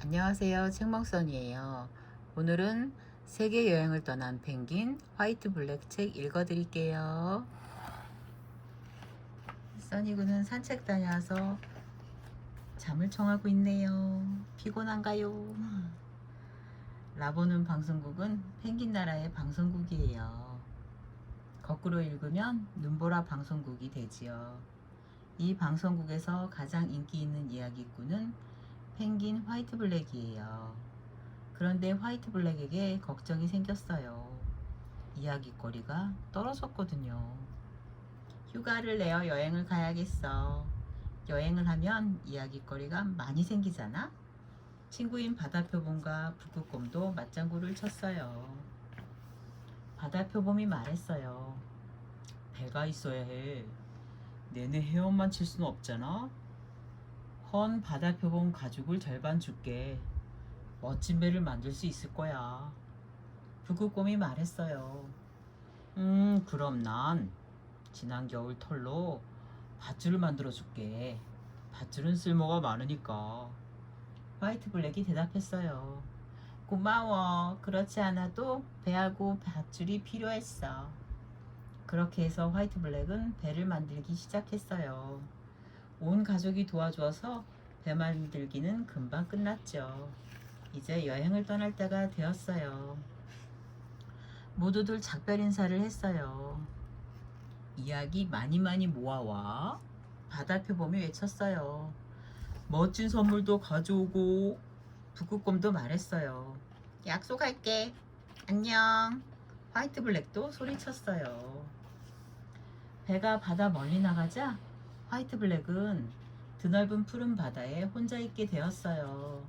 안녕하세요. 책먹선이에요. 오늘은 세계 여행을 떠난 펭귄 화이트 블랙 책 읽어드릴게요. 써니군은 산책 다녀와서 잠을 청하고 있네요. 피곤한가요? 라보는 방송국은 펭귄 나라의 방송국이에요. 거꾸로 읽으면 눈보라 방송국이 되지요. 이 방송국에서 가장 인기 있는 이야기꾼은 펭귄 화이트 블랙이에요. 그런데 화이트 블랙에게 걱정이 생겼어요. 이야기거리가 떨어졌거든요. 휴가를 내어 여행을 가야겠어. 여행을 하면 이야기거리가 많이 생기잖아? 친구인 바다표범과 북극곰도 맞장구를 쳤어요. 바다표범이 말했어요. 배가 있어야 해. 내내 헤엄만 칠 수는 없잖아. 헌 바다표범 가죽을 절반 줄게. 멋진 배를 만들 수 있을 거야. 북극곰이 말했어요. 그럼 난 지난 겨울 털로 밧줄을 만들어 줄게. 밧줄은 쓸모가 많으니까. 화이트 블랙이 대답했어요. 고마워. 그렇지 않아도 배하고 밧줄이 필요했어. 그렇게 해서 화이트 블랙은 배를 만들기 시작했어요. 온 가족이 도와주어서 배 만들기는 금방 끝났죠. 이제 여행을 떠날 때가 되었어요. 모두들 작별 인사를 했어요. 이야기 많이 모아와. 바다표범이 외쳤어요. 멋진 선물도 가져오고. 북극곰도 말했어요. 약속할게. 안녕. 화이트 블랙도 소리쳤어요. 배가 바다 멀리 나가자 화이트 블랙은 드넓은 푸른 바다에 혼자 있게 되었어요.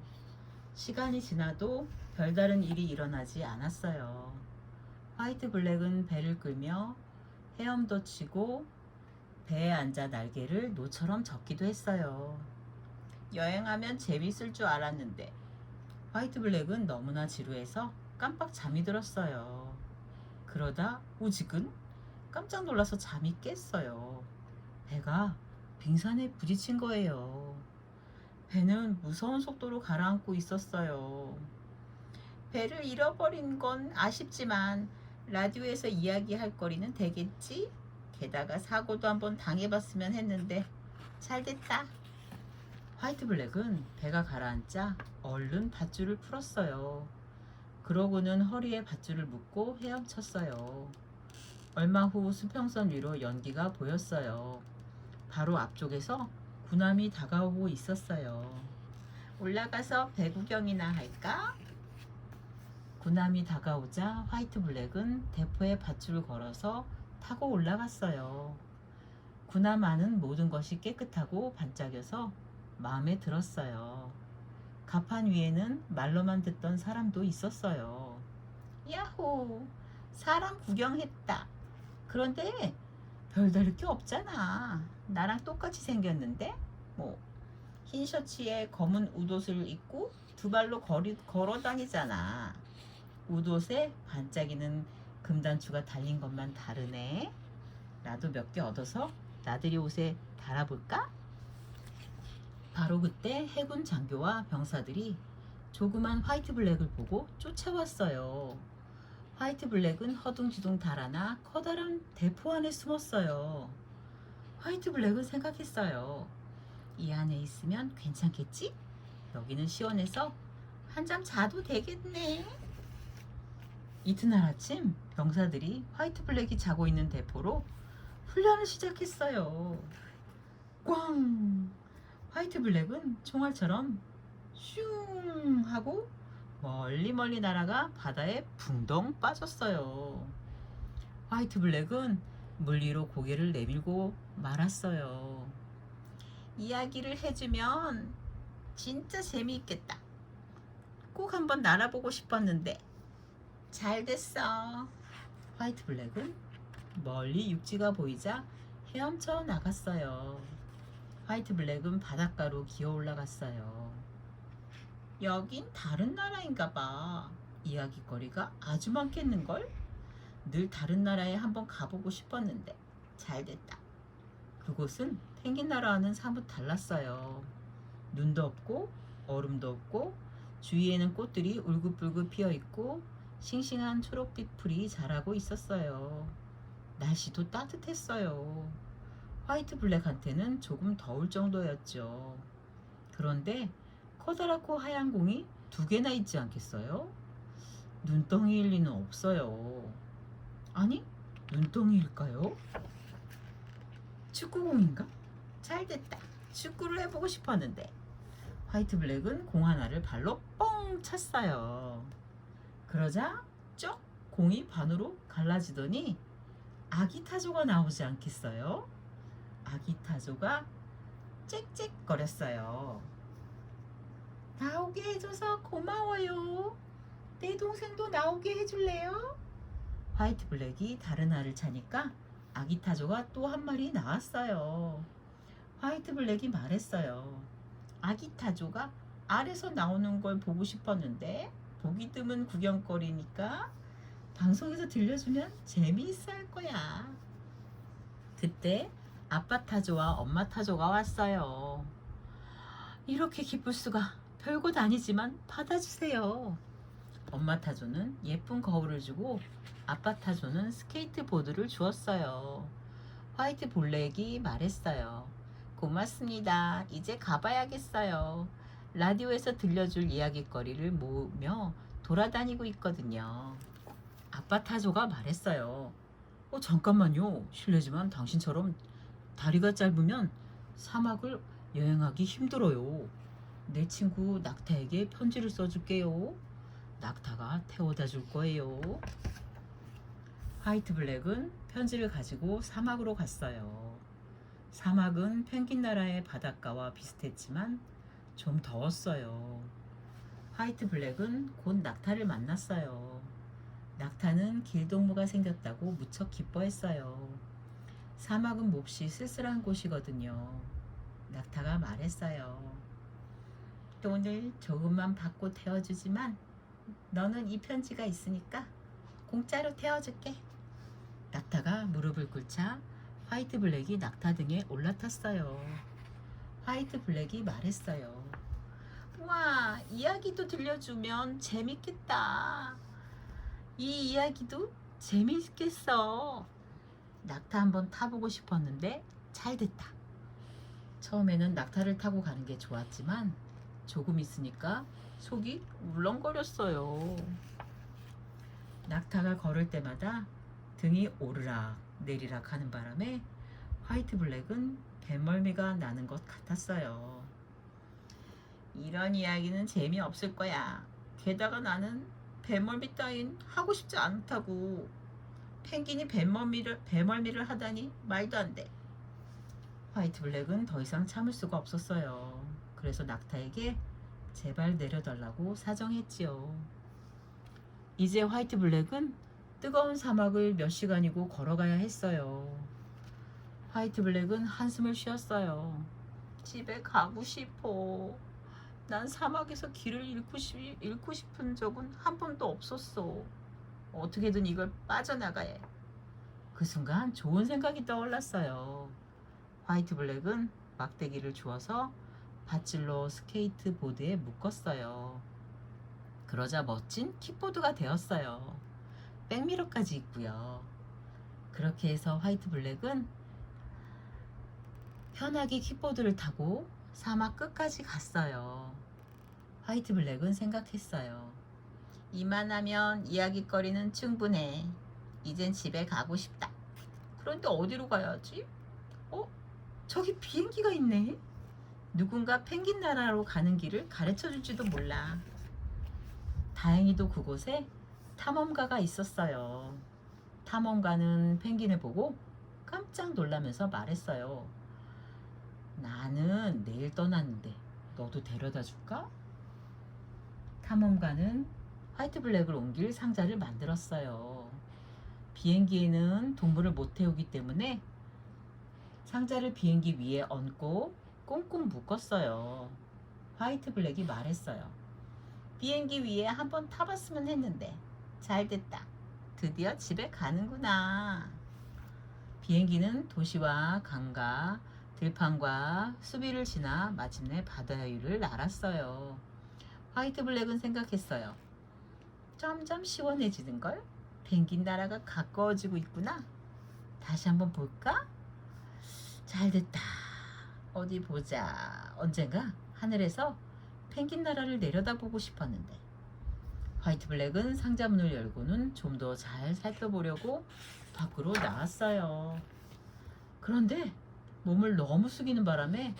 시간이 지나도 별다른 일이 일어나지 않았어요. 화이트 블랙은 배를 끌며 헤엄도 치고 배에 앉아 날개를 노처럼 젓기도 했어요. 여행하면 재밌을 줄 알았는데 화이트 블랙은 너무나 지루해서 깜빡 잠이 들었어요. 그러다 우직은 깜짝 놀라서 잠이 깼어요. 배가 빙산에 부딪힌 거예요. 배는 무서운 속도로 가라앉고 있었어요. 배를 잃어버린 건 아쉽지만 라디오에서 이야기할 거리는 되겠지? 게다가 사고도 한번 당해봤으면 했는데 잘 됐다. 화이트 블랙은 배가 가라앉자 얼른 밧줄을 풀었어요. 그러고는 허리에 밧줄을 묶고 헤엄쳤어요. 얼마 후 수평선 위로 연기가 보였어요. 바로 앞쪽에서 군함이 다가오고 있었어요. 올라가서 배 구경이나 할까? 군함이 다가오자 화이트 블랙은 대포에 밧줄을 걸어서 타고 올라갔어요. 군함 안은 모든 것이 깨끗하고 반짝여서 마음에 들었어요. 갑판 위에는 말로만 듣던 사람도 있었어요. 야호! 사람 구경했다. 그런데 별다를 게 없잖아. 나랑 똑같이 생겼는데? 흰 셔츠에 검은 웃옷을 입고 두 발로 걸어 다니잖아. 웃옷에 반짝이는 금단추가 달린 것만 다르네. 나도 몇 개 얻어서 나들이 옷에 달아볼까? 바로 그때 해군 장교와 병사들이 조그만 화이트 블랙을 보고 쫓아왔어요. 화이트 블랙은 허둥지둥 달아나 커다란 대포 안에 숨었어요. 화이트 블랙은 생각했어요. 이 안에 있으면 괜찮겠지? 여기는 시원해서 한잠 자도 되겠네. 이튿날 아침 병사들이 화이트 블랙이 자고 있는 대포로 훈련을 시작했어요. 꽝! 화이트 블랙은 총알처럼 슝 하고 멀리 날아가 바다에 붕덩 빠졌어요. 화이트 블랙은 물 위로 고개를 내밀고 말았어요. 이야기를 해주면 진짜 재미있겠다. 꼭 한번 날아보고 싶었는데 잘 됐어. 화이트 블랙은 멀리 육지가 보이자 헤엄쳐 나갔어요. 화이트 블랙은 바닷가로 기어 올라갔어요. 여긴 다른 나라인가 봐. 이야기거리가 아주 많겠는걸? 늘 다른 나라에 한번 가보고 싶었는데 잘 됐다. 그곳은 펭귄 나라와는 사뭇 달랐어요. 눈도 없고 얼음도 없고 주위에는 꽃들이 울긋불긋 피어있고 싱싱한 초록빛 풀이 자라고 있었어요. 날씨도 따뜻했어요. 화이트 블랙한테는 조금 더울 정도였죠. 그런데 커다랗고 하얀 공이 2개나 있지 않겠어요? 눈덩이일 리는 없어요. 아니, 눈덩이일까요? 축구공인가? 잘됐다. 축구를 해보고 싶었는데. 화이트 블랙은 공 하나를 발로 뻥 찼어요. 그러자 쩍 공이 반으로 갈라지더니 아기 타조가 나오지 않겠어요? 아기 타조가 짹짹거렸어요. 나오게 해줘서 고마워요. 내 동생도 나오게 해줄래요? 화이트 블랙이 다른 알을 차니까 아기 타조가 또 한 마리 나왔어요. 화이트 블랙이 말했어요. 아기 타조가 알에서 나오는 걸 보고 싶었는데 보기 드문 구경거리니까 방송에서 들려주면 재미있어 할 거야. 그때 아빠 타조와 엄마 타조가 왔어요. 이렇게 기쁠 수가. 별것 아니지만 받아주세요. 엄마 타조는 예쁜 거울을 주고 아빠 타조는 스케이트보드를 주었어요. 화이트 블랙이 말했어요. 고맙습니다. 이제 가봐야겠어요. 라디오에서 들려줄 이야깃거리를 모으며 돌아다니고 있거든요. 아빠 타조가 말했어요. 잠깐만요. 실례지만 당신처럼 다리가 짧으면 사막을 여행하기 힘들어요. 내 친구 낙타에게 편지를 써줄게요. 낙타가 태워다 줄 거예요. 화이트 블랙은 편지를 가지고 사막으로 갔어요. 사막은 펭귄 나라의 바닷가와 비슷했지만 좀 더웠어요. 화이트 블랙은 곧 낙타를 만났어요. 낙타는 길동무가 생겼다고 무척 기뻐했어요. 사막은 몹시 쓸쓸한 곳이거든요. 낙타가 말했어요. 돈을 조금만 받고 태워주지만 너는 이 편지가 있으니까 공짜로 태워줄게. 낙타가 무릎을 꿇자 화이트 블랙이 낙타 등에 올라탔어요. 화이트 블랙이 말했어요. 와, 이야기도 들려주면 재밌겠다. 이 이야기도 재밌겠어. 낙타 한번 타보고 싶었는데 잘 됐다. 처음에는 낙타를 타고 가는 게 좋았지만 조금 있으니까 속이 울렁거렸어요. 낙타가 걸을 때마다 등이 오르락 내리락 하는 바람에 화이트 블랙은 뱃멀미가 나는 것 같았어요. 이런 이야기는 재미없을 거야. 게다가 나는 뱃멀미 따윈 하고 싶지 않다고. 펭귄이 뱃멀미를 하다니 말도 안 돼. 화이트 블랙은 더 이상 참을 수가 없었어요. 그래서 낙타에게 제발 내려달라고 사정했지요. 이제 화이트 블랙은 뜨거운 사막을 몇 시간이고 걸어가야 했어요. 화이트 블랙은 한숨을 쉬었어요. 집에 가고 싶어. 난 사막에서 길을 잃고 싶은 적은 한 번도 없었어. 어떻게든 이걸 빠져나가야 해. 그 순간 좋은 생각이 떠올랐어요. 화이트 블랙은 막대기를 주워서 밧줄로 스케이트보드에 묶었어요. 그러자 멋진 킥보드가 되었어요. 백미러까지 있고요. 그렇게 해서 화이트 블랙은 편하게 킥보드를 타고 사막 끝까지 갔어요. 화이트 블랙은 생각했어요. 이만하면 이야깃거리는 충분해. 이젠 집에 가고 싶다. 그런데 어디로 가야지? 저기 비행기가 있네. 누군가 펭귄 나라로 가는 길을 가르쳐 줄지도 몰라. 다행히도 그곳에 탐험가가 있었어요. 탐험가는 펭귄을 보고 깜짝 놀라면서 말했어요. 나는 내일 떠났는데 너도 데려다 줄까? 탐험가는 화이트 블랙을 옮길 상자를 만들었어요. 비행기에는 동물을 못 태우기 때문에 상자를 비행기 위에 얹고 꽁꽁 묶었어요. 화이트 블랙이 말했어요. 비행기 위에 한번 타봤으면 했는데 잘 됐다. 드디어 집에 가는구나. 비행기는 도시와 강과 들판과 수비를 지나 마침내 바다 위를 날았어요. 화이트 블랙은 생각했어요. 점점 시원해지는걸? 펭귄 나라가 가까워지고 있구나. 다시 한번 볼까? 잘됐다. 어디 보자. 언젠가 하늘에서 펭귄 나라를 내려다보고 싶었는데. 화이트 블랙은 상자문을 열고는 좀 더 잘 살펴보려고 밖으로 나왔어요. 그런데 몸을 너무 숙이는 바람에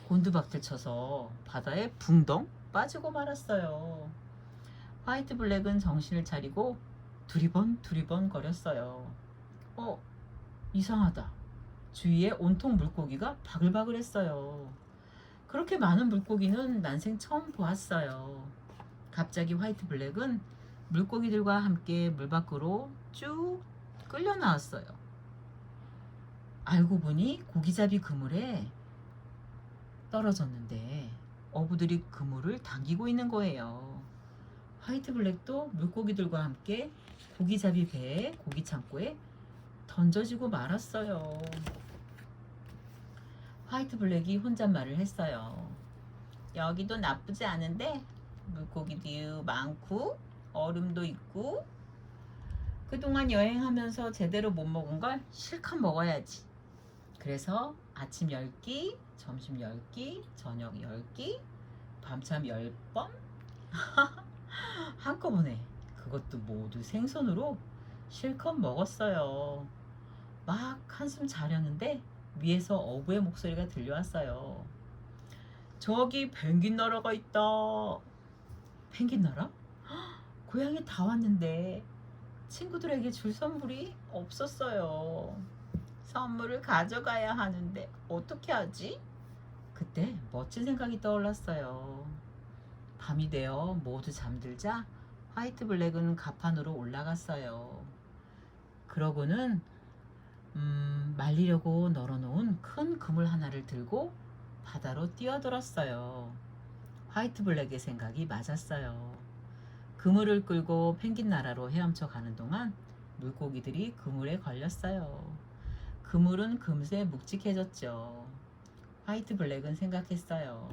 곤두박질 쳐서 바다에 붕덩 빠지고 말았어요. 화이트 블랙은 정신을 차리고 두리번 거렸어요. 이상하다. 주위에 온통 물고기가 바글바글했어요. 그렇게 많은 물고기는 난생 처음 보았어요. 갑자기 화이트 블랙은 물고기들과 함께 물 밖으로 쭉 끌려 나왔어요. 알고 보니 고기잡이 그물에 떨어졌는데 어부들이 그물을 당기고 있는 거예요. 화이트 블랙도 물고기들과 함께 고기잡이 배에 고기 창고에 던져지고 말았어요. 화이트 블랙이 혼잣말을 했어요. 여기도 나쁘지 않은데 물고기도 많고 얼음도 있고 그동안 여행하면서 제대로 못 먹은 걸 실컷 먹어야지. 그래서 아침 10끼, 점심 10끼, 저녁 10끼, 밤참 10번? 한꺼번에 그것도 모두 생선으로 실컷 먹었어요. 막 한숨 자려는데 위에서 어부의 목소리가 들려왔어요. 저기 펭귄 나라가 있다. 펭귄 나라? 고향에 다 왔는데 친구들에게 줄 선물이 없었어요. 선물을 가져가야 하는데 어떻게 하지? 그때 멋진 생각이 떠올랐어요. 밤이 되어 모두 잠들자 화이트 블랙은 갑판으로 올라갔어요. 그러고는 말리려고 널어놓은 큰 그물 하나를 들고 바다로 뛰어들었어요. 화이트 블랙의 생각이 맞았어요. 그물을 끌고 펭귄 나라로 헤엄쳐 가는 동안 물고기들이 그물에 걸렸어요. 그물은 금세 묵직해졌죠. 화이트 블랙은 생각했어요.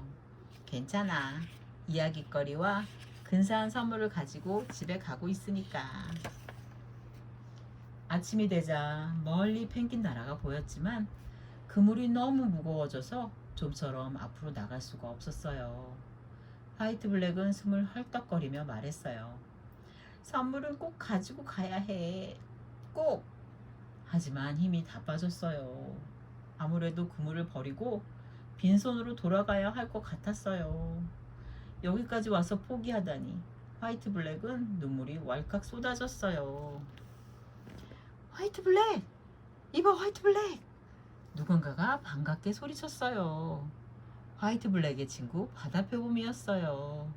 괜찮아. 이야깃거리와 근사한 선물을 가지고 집에 가고 있으니까. 아침이 되자 멀리 펭귄 나라가 보였지만 그물이 너무 무거워져서 좀처럼 앞으로 나갈 수가 없었어요. 화이트 블랙은 숨을 헐떡거리며 말했어요. 선물은 꼭 가지고 가야 해. 꼭! 하지만 힘이 다 빠졌어요. 아무래도 그물을 버리고 빈손으로 돌아가야 할 것 같았어요. 여기까지 와서 포기하다니 화이트 블랙은 눈물이 왈칵 쏟아졌어요. 화이트 블랙! 이봐 화이트 블랙! 누군가가 반갑게 소리쳤어요. 화이트 블랙의 친구 바다표범이었어요.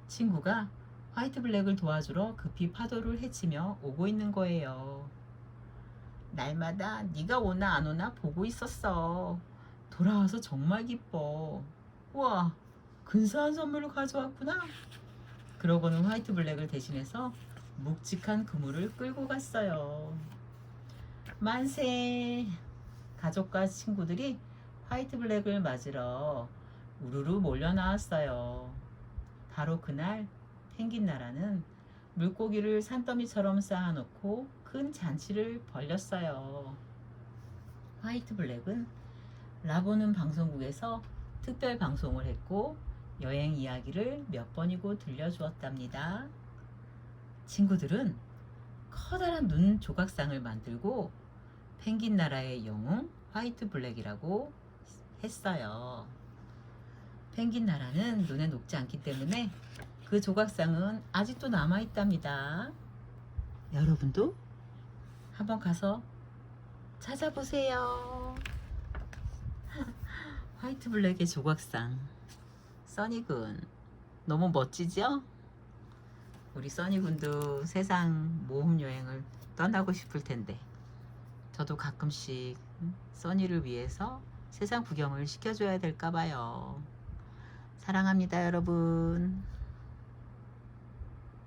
친구가 화이트 블랙을 도와주러 급히 파도를 헤치며 오고 있는 거예요. 날마다 네가 오나 안 오나 보고 있었어. 돌아와서 정말 기뻐. 우와, 근사한 선물을 가져왔구나. 그러고는 화이트 블랙을 대신해서 묵직한 그물을 끌고 갔어요. 만세! 가족과 친구들이 화이트 블랙을 맞으러 우르르 몰려 나왔어요. 바로 그날 펭귄 나라는 물고기를 산더미처럼 쌓아놓고 큰 잔치를 벌렸어요. 화이트 블랙은 라보는 방송국에서 특별 방송을 했고 여행 이야기를 몇 번이고 들려주었답니다. 친구들은 커다란 눈 조각상을 만들고 펭귄 나라의 영웅 화이트 블랙이라고 했어요. 펭귄 나라는 눈에 녹지 않기 때문에 그 조각상은 아직도 남아있답니다. 여러분도 한번 가서 찾아보세요. 화이트 블랙의 조각상. 써니군 너무 멋지죠? 우리 써니군도 세상 모험 여행을 떠나고 싶을 텐데 저도 가끔씩 써니를 위해서 세상 구경을 시켜줘야 될까 봐요. 사랑합니다, 여러분.